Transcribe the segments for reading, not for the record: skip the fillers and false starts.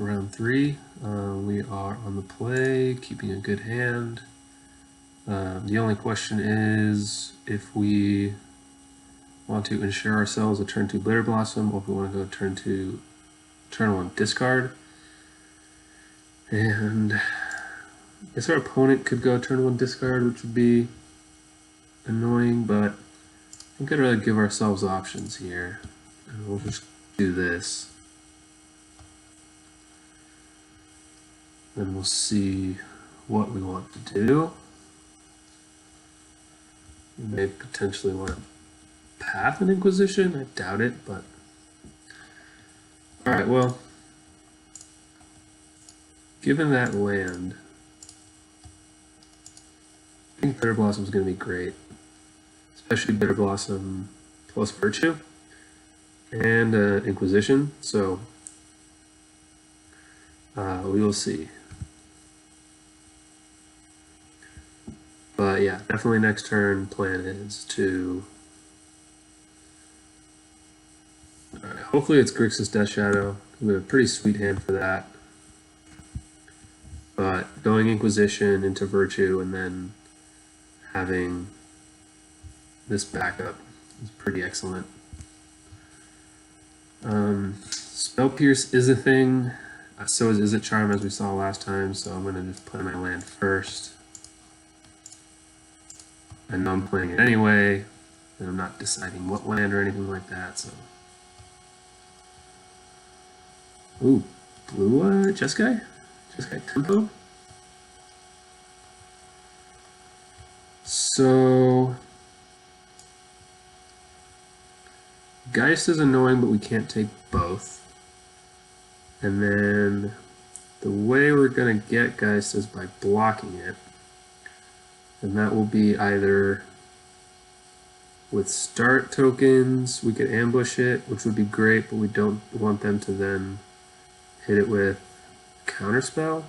for round 3. We are on the play, keeping a good hand. The only question is if we want to ensure ourselves a turn 2 Bitter Blossom, or if we want to go turn 1 discard. And I guess our opponent could go turn 1 discard, which would be annoying, but I think I'd rather give ourselves options here. And we'll just do this. Then we'll see what we want to do. We may potentially want to path an Inquisition. I doubt it, but alright, well, given that land, I think Bitter Blossom is going to be great, especially Bitter Blossom plus Virtue and Inquisition, so we will see. But yeah, definitely next turn plan is to... Alright, hopefully it's Grixis Death Shadow. We have a pretty sweet hand for that. But going Inquisition into Virtue and then having this backup is pretty excellent. Spell Pierce is a thing, so is Izzet Charm, as we saw last time, so I'm going to just play my land first. I know I'm playing it anyway, and I'm not deciding what land or anything like that, so... Ooh, blue Jeskai? Jeskai Tempo? So... Geist is annoying, but we can't take both. And then the way we're going to get Geist is by blocking it. And that will be either with start tokens, we could ambush it, which would be great, but we don't want them to then hit it with counterspell.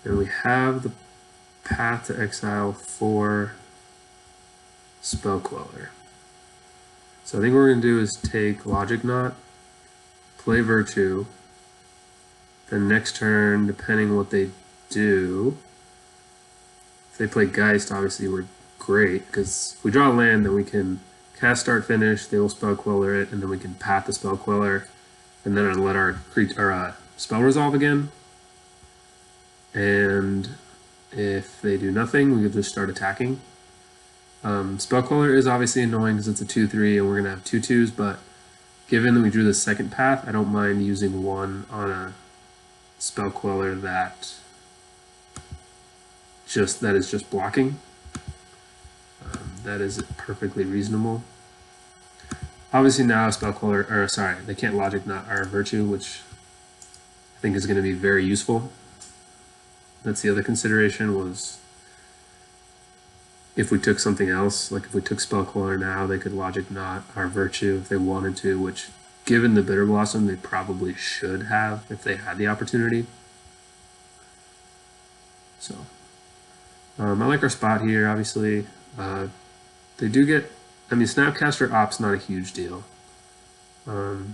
And we have the path to exile for Spell Queller. So I think what we're going to do is take Logic Knot, play Virtue, then next turn, depending on what they do, if they play Geist, obviously we're great, because if we draw a land, then we can cast Start Finish, they will Spell Queller it, and then we can path the Spell Queller, and then let our spell resolve again. And if they do nothing, we can just start attacking. Spell Queller is obviously annoying because it's a 2/3 and we're going to have 2/2s, but given that we drew the second path, I don't mind using one on a Spell Queller that is just blocking. That is perfectly reasonable. Obviously now Spell Queller, or sorry, they can't Logic Knot our Virtue, which I think is going to be very useful. That's the other consideration, was if we took something else, like if we took Spell Queller now, they could Logic Knot our Virtue if they wanted to, which given the Bitter Blossom, they probably should have if they had the opportunity. So, I like our spot here, obviously. They do get, I mean, Snapcaster Op's not a huge deal. Okay,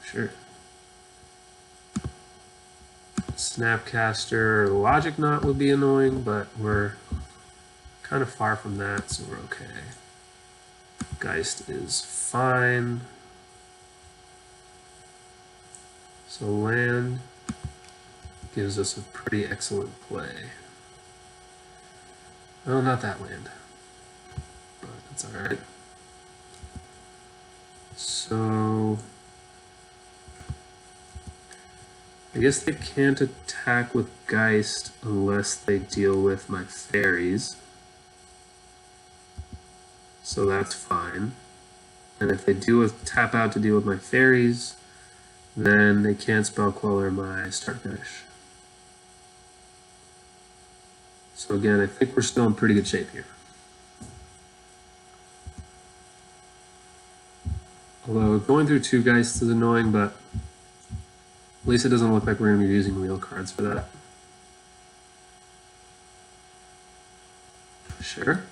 sure. Snapcaster Logic Knot would be annoying, but we're kind of far from that, so we're okay. Geist is fine. So land gives us a pretty excellent play. Oh, not that land, but that's alright. So I guess they can't attack with Geist unless they deal with my fairies. So that's fine. And if they tap out to deal with my fairies, then they can't Spell Queller my Start Finish. So again, I think we're still in pretty good shape here. Although going through 2 Geists is annoying, but at least it doesn't look like we're going to be using real cards for that. Sure.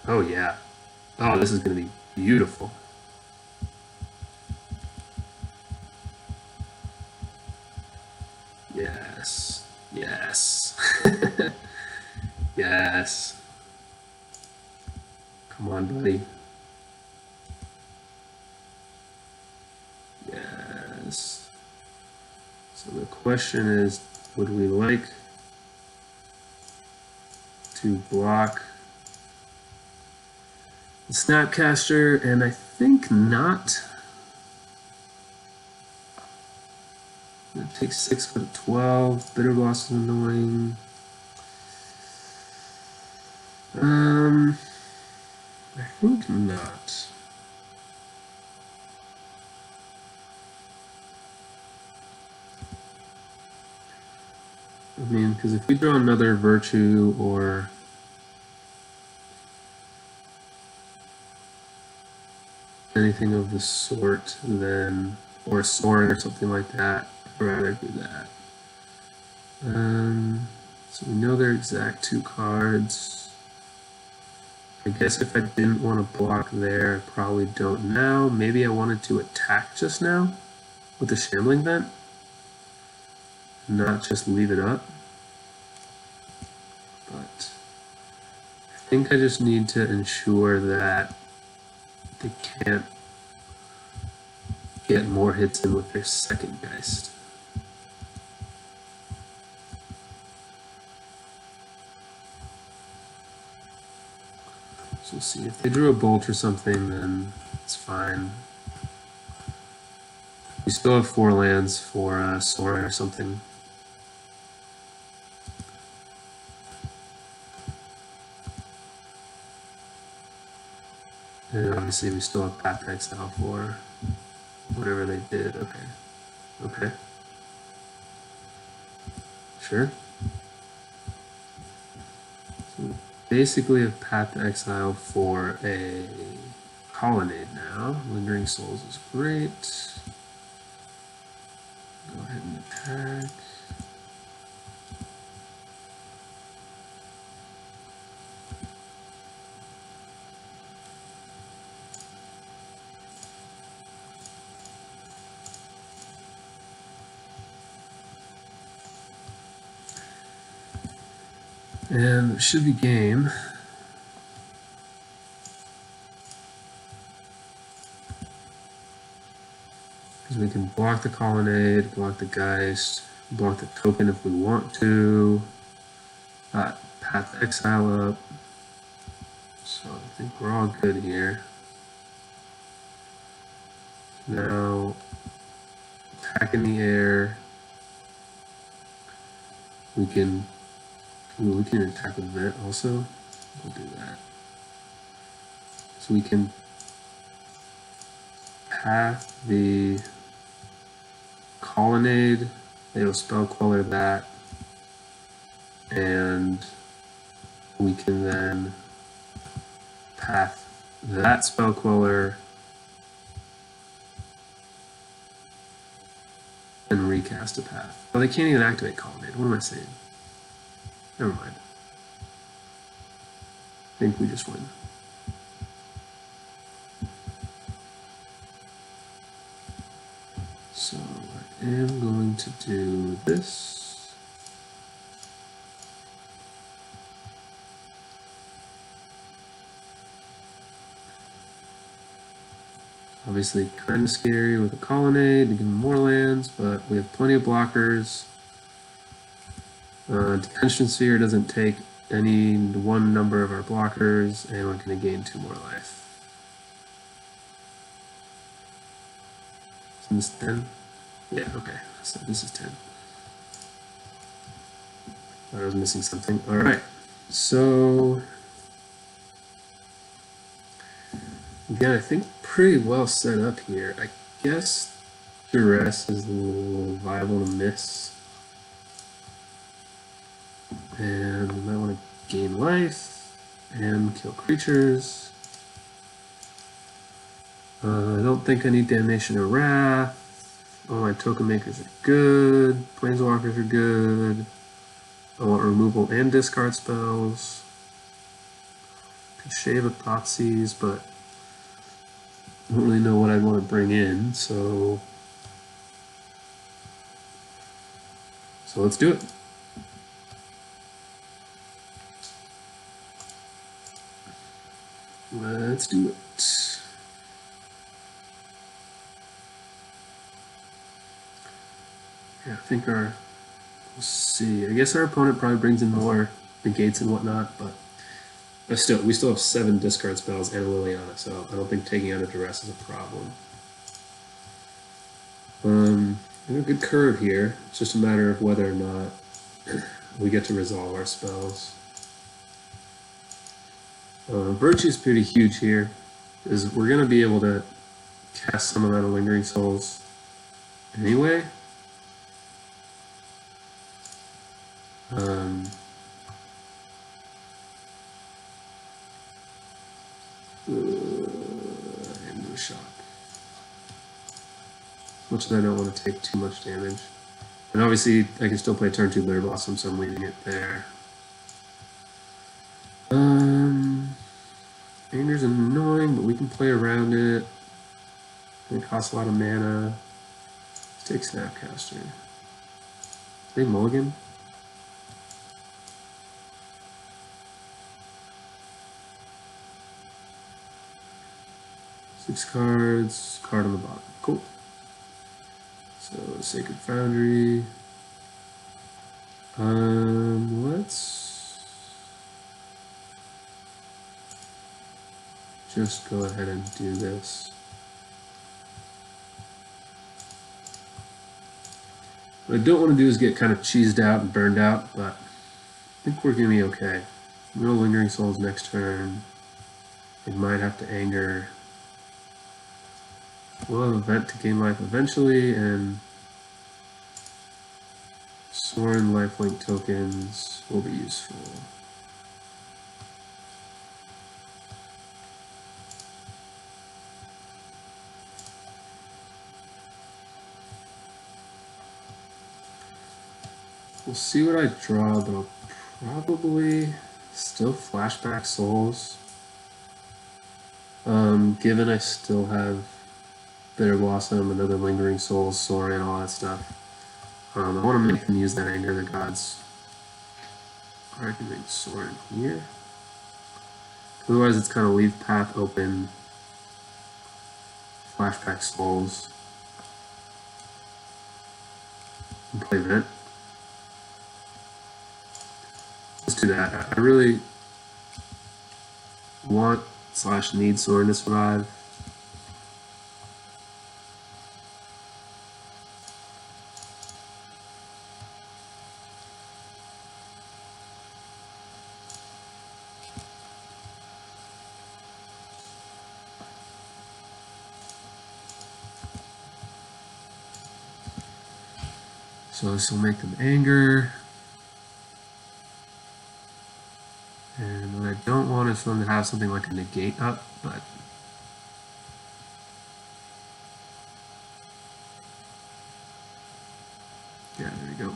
Oh yeah. Oh, this is going to be Beautiful. Yes. Yes. Yes. Come on, buddy. Yes. So the question is, would we like to block the Snapcaster? And I think not. It takes 6 for the 12. Bitter Gloss is annoying. I think not. I mean, because if we draw another Virtue or anything of the sort, then, or a Soren or something like that, I'd rather do that. So we know their exact 2 cards. I guess if I didn't want to block there, I probably don't now. Maybe I wanted to attack just now with the Shambling Vent, not just leave it up. But I think I just need to ensure that they can't get more hits in with their second Geist. So we'll see. If they drew a Bolt or something, then it's fine. We still have 4 lands for Soren or something. And obviously we still have Path to Exile for whatever they did. Okay. Okay. Sure. So basically a Path to Exile for a Colonnade now. Lingering Souls is great. Go ahead and attack. And it should be game. Because we can block the Colonnade, block the Geist, block the token if we want to. Path to Exile up. So I think we're all good here. Now, attack in the air. We can attack with Vent also. We'll do that. So we can path the Colonnade, it'll Spell Queller that, and we can then path that Spell Queller and recast a path. Oh, they can't even activate Colonnade. What am I saying? Never mind. I think we just win. So I am going to do this. Obviously kind of scary with a Colonnade to give them more lands, but we have plenty of blockers. Detention Sphere doesn't take any one number of our blockers, and we're going to gain 2 more life. Isn't this 10? Yeah, okay. So this is 10. Thought I was missing something. Alright. So again, I think pretty well set up here. I guess Duress is a little viable to miss. And we might want to gain life and kill creatures. I don't think I need Damnation or Wrath. All my token makers are good. Planeswalkers are good. I want removal and discard spells. Could shave with Thoughtseize, but I don't really know what I'd want to bring in, so let's do it. Let's do it. Yeah, I think we'll see. I guess our opponent probably brings in more negates and whatnot, but we still have 7 discard spells and a Liliana, so I don't think taking out a Duress is a problem. We have a good curve here. It's just a matter of whether or not we get to resolve our spells. Virtue's pretty huge here, because we're going to be able to cast some amount of Lingering Souls anyway. No shock. Much as I don't want to take too much damage. And obviously, I can still play turn 2 Bitter Blossom, so I'm leaving it there. Anger's annoying, but we can play around it. It costs a lot of mana. Let's take Snapcaster. They mulligan? Six cards, card on the bottom. Cool. So, Sacred Foundry. Let's just go ahead and do this. What I don't want to do is get kind of cheesed out and burned out, but I think we're going to be okay. No Lingering Souls next turn. They might have to anger. We'll have Event to gain life eventually, and Sorin lifelink tokens will be useful. We'll see what I draw, but I'll probably still flashback souls. Given I still have Bitter Blossom, another Lingering Souls, Sorin, all that stuff. I want to make them use that Anger of the Gods. Or I can make Sorin here. Otherwise, it's kind of leave path open. Flashback souls. And play Vent. Let's do that. I really want / need Sorin to survive. So this will make them anger. And what I don't want is for them to have something like a negate up, but yeah, there we go.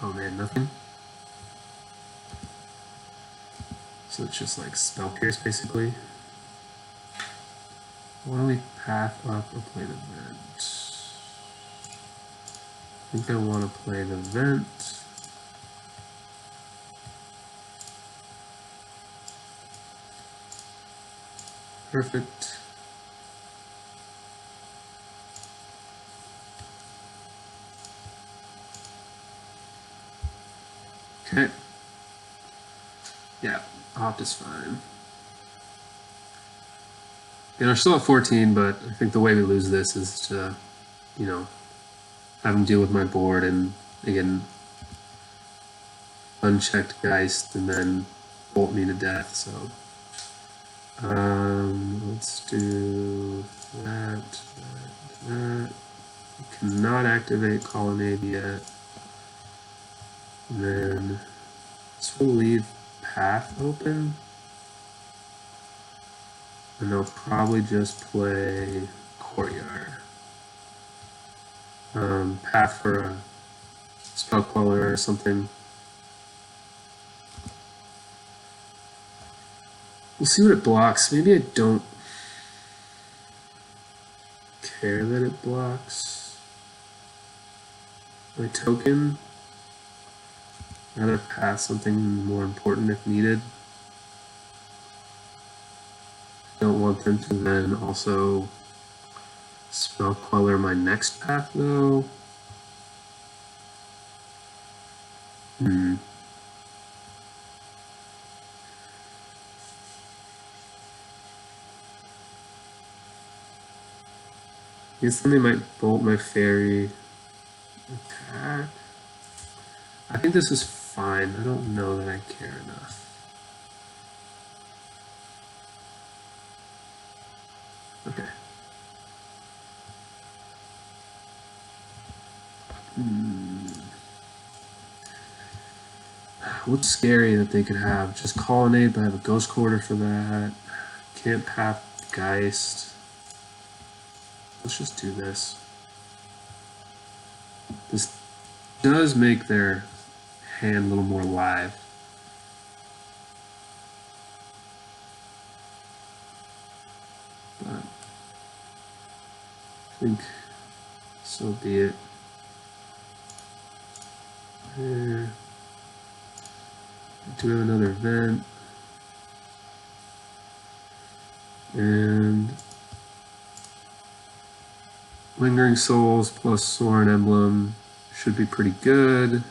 Oh man, nothing. So it's just like Spell Pierce basically. Why don't we path up or play the Vent? I think I want to play the Vent. Perfect. Okay. Yeah, Opt is fine. You know, we're still at 14, but I think the way we lose this is to, you know, have him deal with my board and, again, unchecked Geist and then bolt me to death, so. Let's do that. We cannot activate Colonnade yet. And then this will leave Path open. And they'll probably just play Courtyard. Path for a Spell Queller or something. We'll see what it blocks. Maybe I don't care that it blocks my token. I'd rather pass something more important if needed. Don't want them to then also spell color my next path though. I guess then they might bolt my fairy attack. I think this is fine. I don't know that I care enough. Okay. What's scary that they could have? Just Colonnade, but I have a Ghost Quarter for that. Can't path Geist. Let's just do this. This does make their hand a little more live. But I think so be it. There. I do have another event. And Lingering Souls plus Soren Emblem should be pretty good.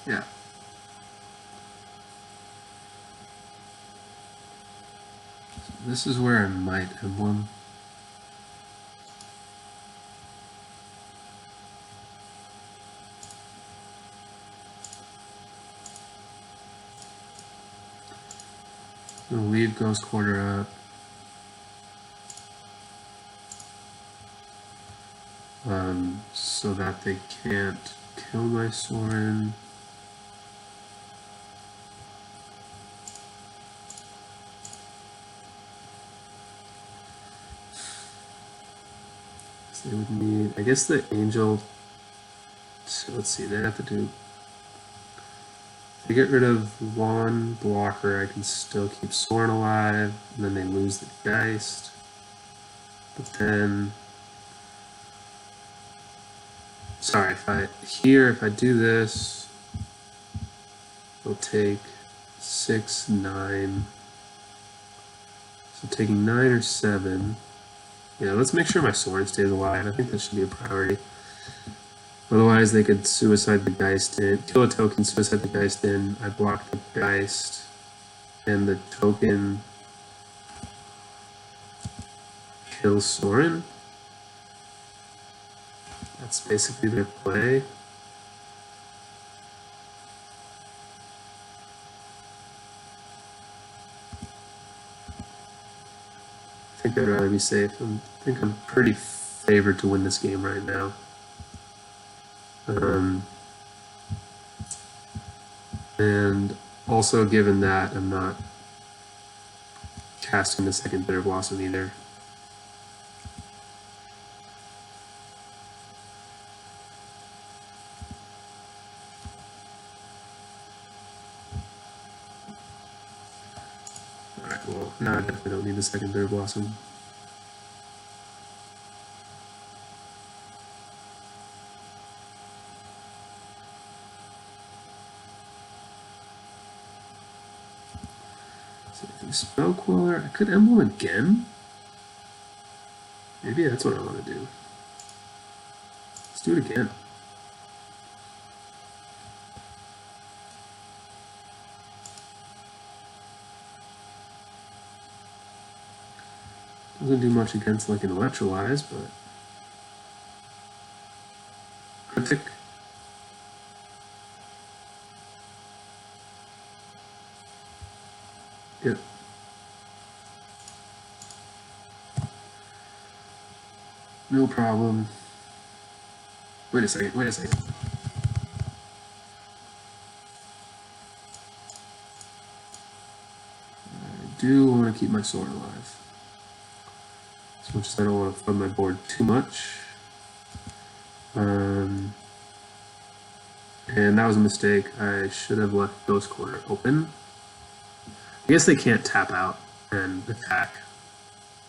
Yeah. So this is where I might emblem. I'm gonna leave Ghost Quarter up. So that they can't kill my Soren. So they would need, I guess the Angel, so let's see, they have to do, if they get rid of one blocker, I can still keep Soren alive, and then they lose the Geist. But then, sorry, if I do this, it'll take 6, 9. So taking 9 or 7. Yeah, let's make sure my Soren stays alive. I think that should be a priority. Otherwise, they could suicide the Geist in, kill a token, suicide the Geist in. I block the Geist, and the token kills Soren. That's basically their play. I think I'd rather be safe. I think I'm pretty favored to win this game right now. And also given that I'm not casting the second Bitter Blossom either. Alright, well, now I definitely don't need the second Bitter Blossom. Spell Queller, I could emblem again. Maybe that's what I want to do. Let's do it again. Doesn't do much against like an Electrolyze, but Cryptic. Yep. No problem. Wait a second. do want to keep my Sorin alive. As much as I don't want to flood my board too much. And that was a mistake. I should have left Ghost Quarter open. I guess they can't tap out and attack.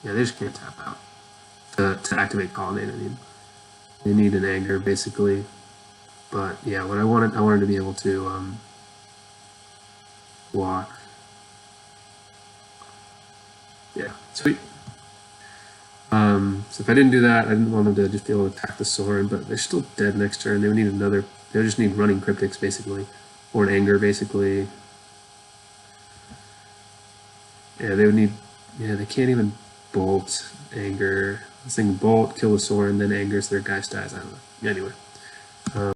Yeah, they just can't tap out to activate Colonnade. I mean, they need an anger basically. But yeah, what I wanted to be able to block. Yeah, sweet. So if I didn't do that, I didn't want them to just be able to attack the Sorin, but they're still dead next turn. They would need another. They would just need running Cryptics basically, or an anger basically. Yeah, they would need. Yeah, they can't even bolt anger. This thing bolt, kill the Sorin, then angers their Geist dies. I don't know. Anyway.